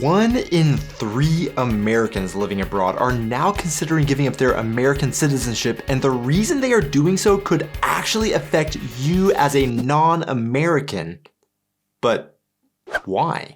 1 in 3 Americans living abroad are now considering giving up their American citizenship, and the reason they are doing so could actually affect you as a non-American. But why?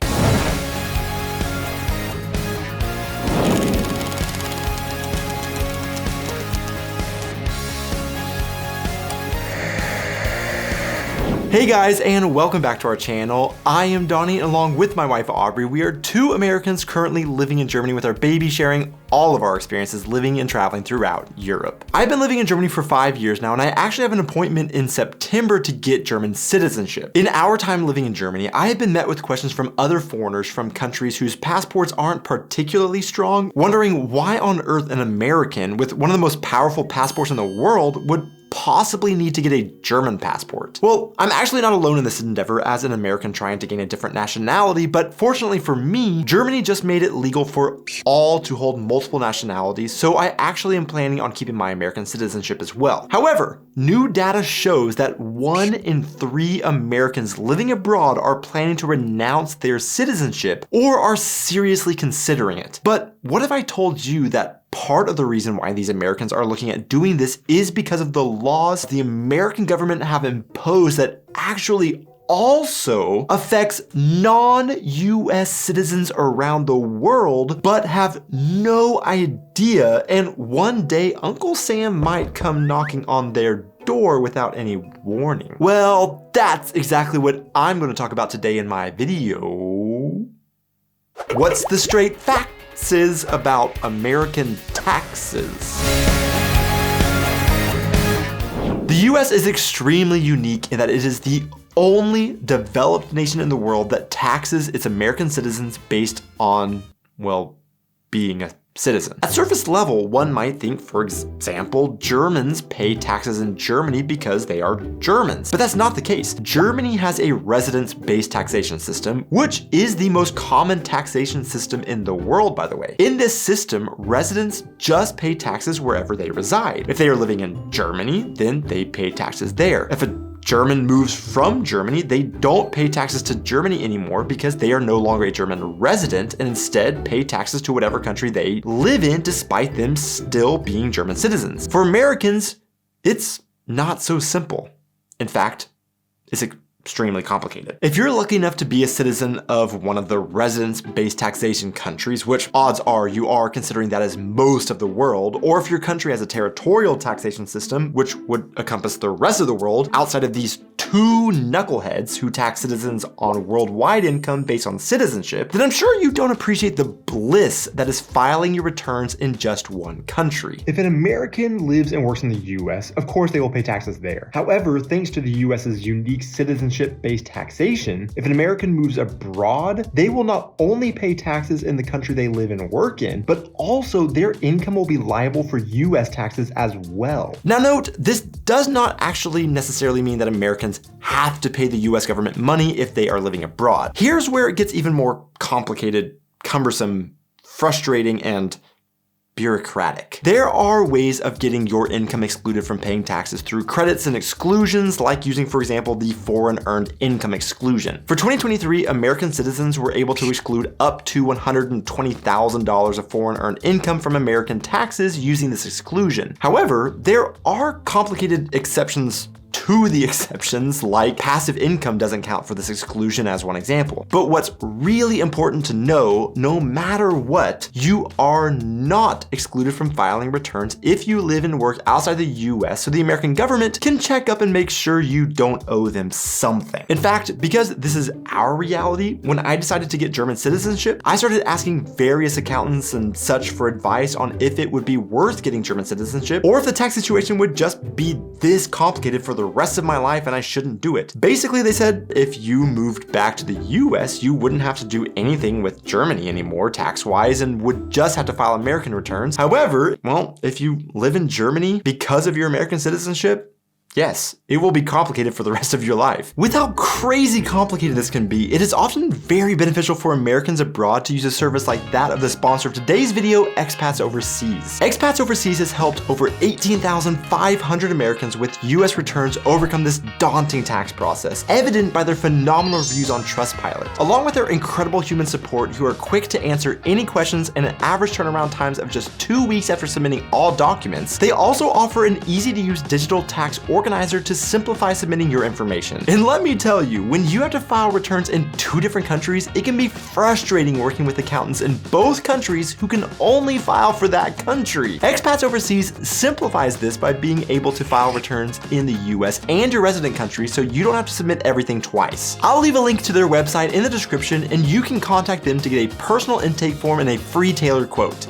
Hey guys, and welcome back to our channel. I am Donnie, and along with my wife Aubrey, we are 2 Americans currently living in Germany with our baby, sharing all of our experiences living and traveling throughout Europe. I've been living in Germany for 5 years now, and I actually have an appointment in September to get German citizenship. In our time living in Germany, I have been met with questions from other foreigners from countries whose passports aren't particularly strong, wondering why on earth an American with one of the most powerful passports in the world would possibly need to get a German passport. Well, I'm actually not alone in this endeavor as an American trying to gain a different nationality, but fortunately for me, Germany just made it legal for all to hold multiple nationalities, so I actually am planning on keeping my American citizenship as well. However, new data shows that 1 in 3 Americans living abroad are planning to renounce their citizenship or are seriously considering it. But what if I told you that part of the reason why these Americans are looking at doing this is because of the laws the American government have imposed that actually also affects non-US citizens around the world, but have no idea, and one day Uncle Sam might come knocking on their door without any warning. Well, that's exactly what I'm going to talk about today in my video. What's the straight fact about American taxes? The US is extremely unique in that it is the only developed nation in the world that taxes its American citizens based on, well, being a citizen. At surface level, one might think, for example, Germans pay taxes in Germany because they are Germans. But that's not the case. Germany has a residence-based taxation system, which is the most common taxation system in the world, by the way. In this system, residents just pay taxes wherever they reside. If they are living in Germany, then they pay taxes there. If a German moves from Germany, they don't pay taxes to Germany anymore because they are no longer a German resident and instead pay taxes to whatever country they live in despite them still being German citizens. For Americans, it's not so simple. In fact, it's extremely complicated. If you're lucky enough to be a citizen of one of the residence-based taxation countries, which odds are you are considering that as most of the world, or if your country has a territorial taxation system, which would encompass the rest of the world outside of these 2 knuckleheads who tax citizens on worldwide income based on citizenship, then I'm sure you don't appreciate the bliss that is filing your returns in just one country. If an American lives and works in the US, of course they will pay taxes there. However, thanks to the US's unique citizenship-based taxation, if an American moves abroad, they will not only pay taxes in the country they live and work in, but also their income will be liable for US taxes as well. Now note, this does not actually necessarily mean that Americans have to pay the US government money if they are living abroad. Here's where it gets even more complicated, cumbersome, frustrating, and bureaucratic. There are ways of getting your income excluded from paying taxes through credits and exclusions, like using, for example, the foreign earned income exclusion. For 2023, American citizens were able to exclude up to $120,000 of foreign earned income from American taxes using this exclusion. However, there are complicated exceptions to the exceptions, like passive income doesn't count for this exclusion as one example. But what's really important to know, no matter what, you are not excluded from filing returns if you live and work outside the US, so the American government can check up and make sure you don't owe them something. In fact, because this is our reality, when I decided to get German citizenship, I started asking various accountants and such for advice on if it would be worth getting German citizenship, or if the tax situation would just be this complicated for the rest of my life and I shouldn't do it. Basically, they said if you moved back to the US, you wouldn't have to do anything with Germany anymore tax-wise and would just have to file American returns. However, well, if you live in Germany because of your American citizenship, yes, it will be complicated for the rest of your life. With how crazy complicated this can be, it is often very beneficial for Americans abroad to use a service like that of the sponsor of today's video, Expats Overseas. Expats Overseas has helped over 18,500 Americans with US returns overcome this daunting tax process, evident by their phenomenal reviews on Trustpilot. Along with their incredible human support who are quick to answer any questions and an average turnaround times of just 2 weeks after submitting all documents, they also offer an easy-to-use digital tax organizer to simplify submitting your information. And let me tell you, when you have to file returns in 2 different countries, it can be frustrating working with accountants in both countries who can only file for that country. Expats Overseas simplifies this by being able to file returns in the US and your resident country so you don't have to submit everything twice. I'll leave a link to their website in the description and you can contact them to get a personal intake form and a free tailored quote.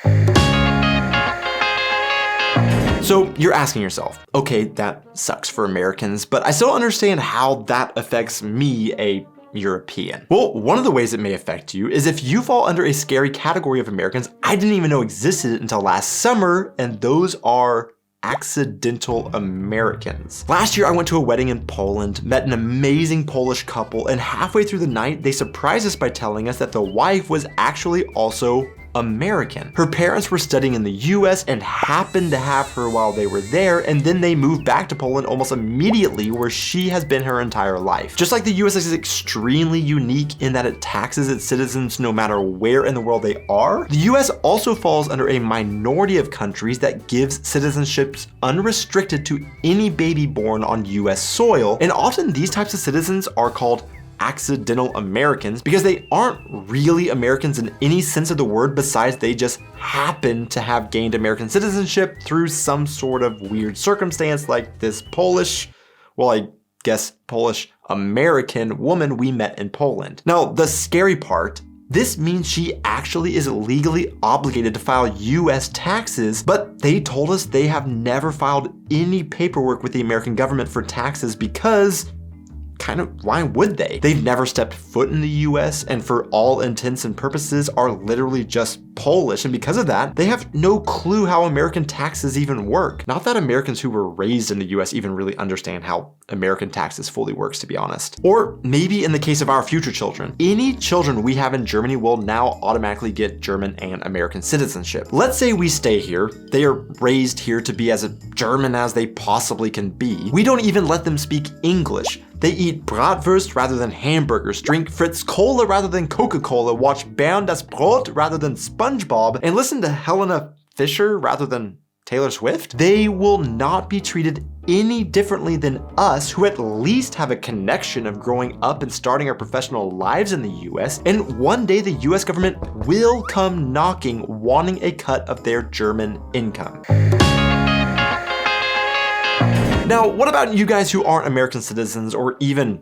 So you're asking yourself, okay, that sucks for Americans, but I still don't understand how that affects me, a European. Well, one of the ways it may affect you is if you fall under a scary category of Americans I didn't even know existed until last summer, and those are accidental Americans. Last year I went to a wedding in Poland, met an amazing Polish couple, and halfway through the night they surprised us by telling us that the wife was actually also American. Her parents were studying in the US and happened to have her while they were there, and then they moved back to Poland almost immediately, where she has been her entire life. Just like the US is extremely unique in that it taxes its citizens no matter where in the world they are, the US also falls under a minority of countries that gives citizenships unrestricted to any baby born on US soil, and often these types of citizens are called accidental Americans because they aren't really Americans in any sense of the word, besides they just happen to have gained American citizenship through some sort of weird circumstance, like this Polish American woman we met in Poland. Now, the scary part, this means she actually is legally obligated to file US taxes, but they told us they have never filed any paperwork with the American government for taxes because why would they? They've never stepped foot in the US and for all intents and purposes are literally just Polish, and because of that, they have no clue how American taxes even work. Not that Americans who were raised in the US even really understand how American taxes fully works, to be honest. Or maybe in the case of our future children, any children we have in Germany will now automatically get German and American citizenship. Let's say we stay here, they are raised here to be as German as they possibly can be. We don't even let them speak English. They eat Bratwurst rather than hamburgers, drink Fritz Cola rather than Coca-Cola, watch Bernd das Brot rather than SpongeBob, and listen to Helena Fischer rather than Taylor Swift. They will not be treated any differently than us, who at least have a connection of growing up and starting our professional lives in the US, and one day the US government will come knocking wanting a cut of their German income. Now, what about you guys who aren't American citizens or even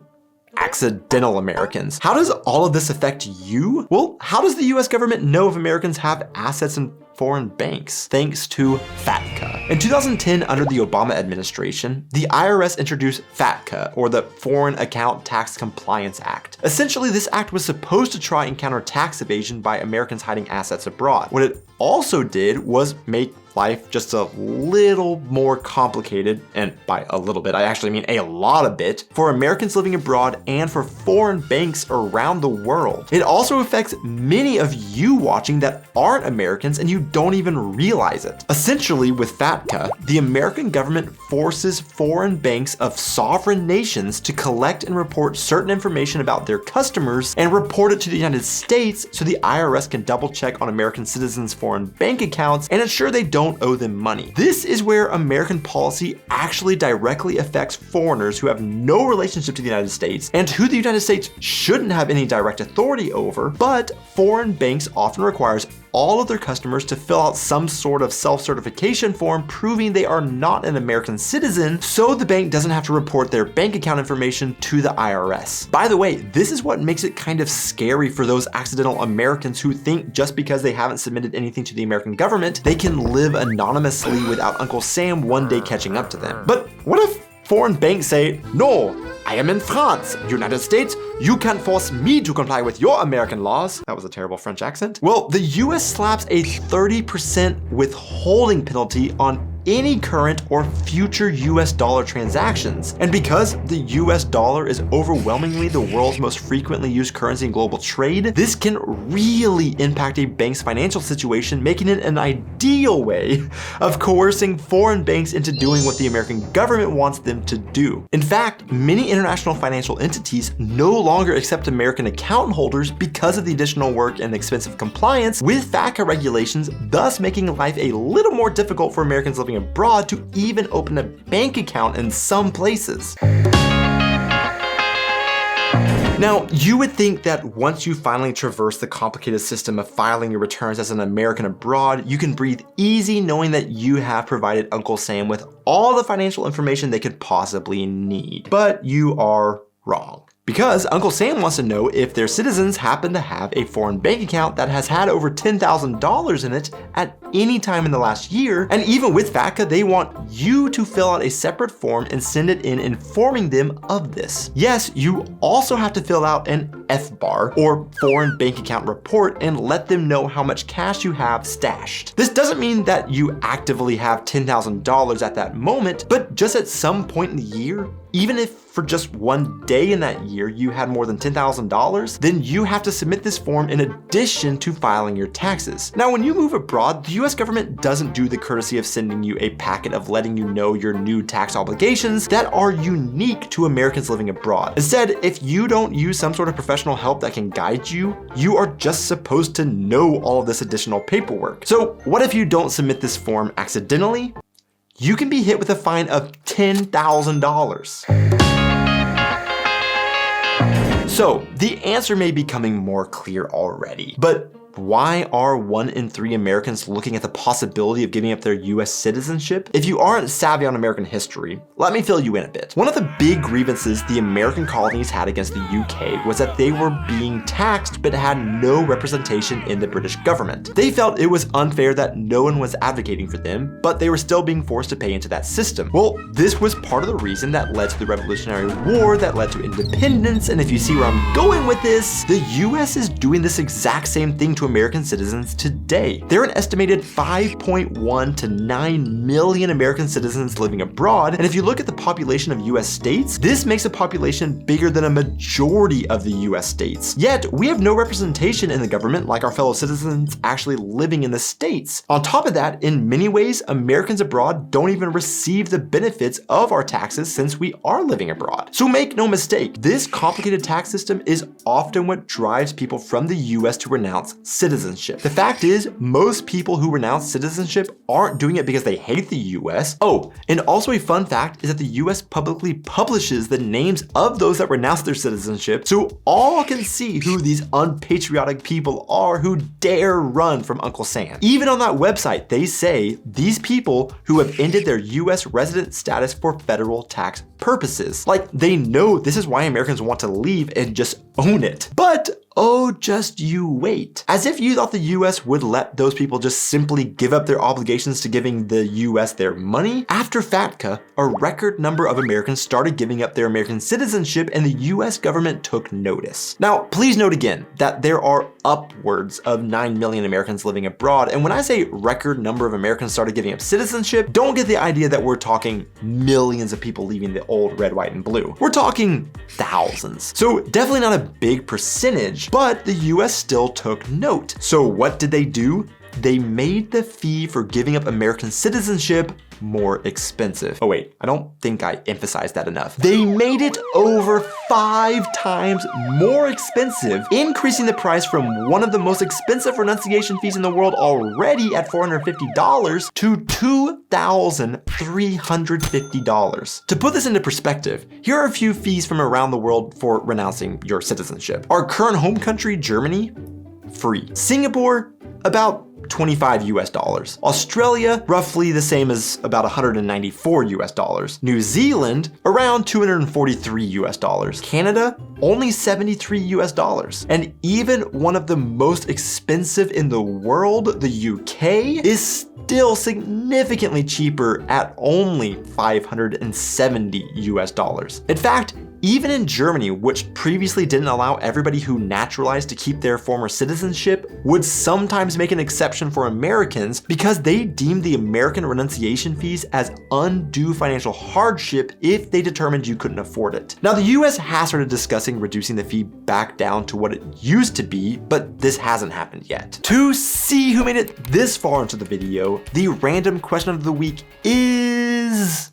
accidental Americans? How does all of this affect you? Well, how does the US government know if Americans have assets in foreign banks? Thanks to FATCA. In 2010, under the Obama administration, the IRS introduced FATCA, or the Foreign Account Tax Compliance Act. Essentially, this act was supposed to try and counter tax evasion by Americans hiding assets abroad. What it also did was make life just a little more complicated, and by a little bit, I actually mean a lot of bit, for Americans living abroad and for foreign banks around the world. It also affects many of you watching that aren't Americans and you don't even realize it. Essentially, with FATCA, the American government forces foreign banks of sovereign nations to collect and report certain information about their customers and report it to the United States so the IRS can double check on American citizens' foreign bank accounts and ensure they don't owe them money. This is where American policy actually directly affects foreigners who have no relationship to the United States and who the United States shouldn't have any direct authority over, but foreign banks often requires all of their customers to fill out some sort of self-certification form proving they are not an American citizen, so the bank doesn't have to report their bank account information to the IRS. By the way, this is what makes it kind of scary for those accidental Americans who think just because they haven't submitted anything to the American government, they can live anonymously without Uncle Sam one day catching up to them. But what if foreign banks say, "No, I am in France, United States, you can't force me to comply with your American laws." That was a terrible French accent. Well, the US slaps a 30% withholding penalty on any current or future US dollar transactions. And because the US dollar is overwhelmingly the world's most frequently used currency in global trade, this can really impact a bank's financial situation, making it an ideal way of coercing foreign banks into doing what the American government wants them to do. In fact, many international financial entities no longer accept American account holders because of the additional work and expensive compliance with FATCA regulations, thus making life a little more difficult for Americans living abroad to even open a bank account in some places. Now, you would think that once you finally traverse the complicated system of filing your returns as an American abroad, you can breathe easy knowing that you have provided Uncle Sam with all the financial information they could possibly need. But you are wrong. Because Uncle Sam wants to know if their citizens happen to have a foreign bank account that has had over $10,000 in it at any time in the last year, and even with FATCA, they want you to fill out a separate form and send it in informing them of this. Yes, you also have to fill out an FBAR, or Foreign Bank Account Report, and let them know how much cash you have stashed. This doesn't mean that you actively have $10,000 at that moment, but just at some point in the year, even if for just one day in that year you had more than $10,000, then you have to submit this form in addition to filing your taxes. Now, when you move abroad, the US government doesn't do the courtesy of sending you a packet of letting you know your new tax obligations that are unique to Americans living abroad. Instead, if you don't use some sort of professional help that can guide you, you are just supposed to know all of this additional paperwork. So what if you don't submit this form accidentally? You can be hit with a fine of $10,000. So the answer may be becoming more clear already, but why are 1 in 3 Americans looking at the possibility of giving up their US citizenship? If you aren't savvy on American history, let me fill you in a bit. One of the big grievances the American colonies had against the UK was that they were being taxed but had no representation in the British government. They felt it was unfair that no one was advocating for them, but they were still being forced to pay into that system. Well, this was part of the reason that led to the Revolutionary War, that led to independence, and if you see where I'm going with this, the US is doing this exact same thing to American citizens today. There are an estimated 5.1 to 9 million American citizens living abroad, and if you look at the population of US states, this makes a population bigger than a majority of the US states. Yet, we have no representation in the government like our fellow citizens actually living in the states. On top of that, in many ways, Americans abroad don't even receive the benefits of our taxes since we are living abroad. So make no mistake, this complicated tax system is often what drives people from the US to renounce citizenship. The fact is, most people who renounce citizenship aren't doing it because they hate the US. Oh, and also a fun fact is that the US publicly publishes the names of those that renounce their citizenship, so all can see who these unpatriotic people are who dare run from Uncle Sam. Even on that website, they say these people who have ended their US resident status for federal tax purposes. Like, they know this is why Americans want to leave and just own it. But oh, just you wait. As if you thought the US would let those people just simply give up their obligations to giving the US their money? After FATCA, a record number of Americans started giving up their American citizenship and the US government took notice. Now, please note again that there are upwards of 9 million Americans living abroad, and when I say record number of Americans started giving up citizenship, don't get the idea that we're talking millions of people leaving the old red, white, and blue. We're talking thousands. So definitely not a big percentage, but the US still took note. So what did they do? They made the fee for giving up American citizenship more expensive. Oh wait, I don't think I emphasized that enough. They made it over 5 times more expensive, increasing the price from one of the most expensive renunciation fees in the world already at $450 to $2,350. To put this into perspective, here are a few fees from around the world for renouncing your citizenship. Our current home country, Germany, free. Singapore, about $25 US. Australia, roughly the same as about $194 US. New Zealand, around $243 US. Canada, only $73 US. And even one of the most expensive in the world, the UK, is still significantly cheaper at only $570 US. In fact, Even in Germany, which previously didn't allow everybody who naturalized to keep their former citizenship, would sometimes make an exception for Americans because they deemed the American renunciation fees as undue financial hardship if they determined you couldn't afford it. Now, the US has started discussing reducing the fee back down to what it used to be, but this hasn't happened yet. To see who made it this far into the video, the random question of the week is: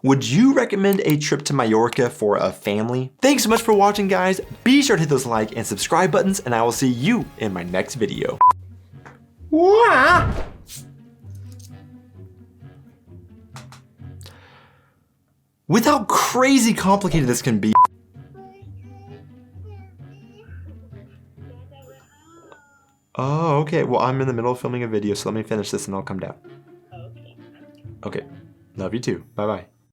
would you recommend a trip to Mallorca for a family? Thanks so much for watching, guys. Be sure to hit those like and subscribe buttons, and I will see you in my next video. With how crazy complicated this can be. Oh, okay. Well, I'm in the middle of filming a video, so let me finish this and I'll come down. Okay. Love you too. Bye-bye.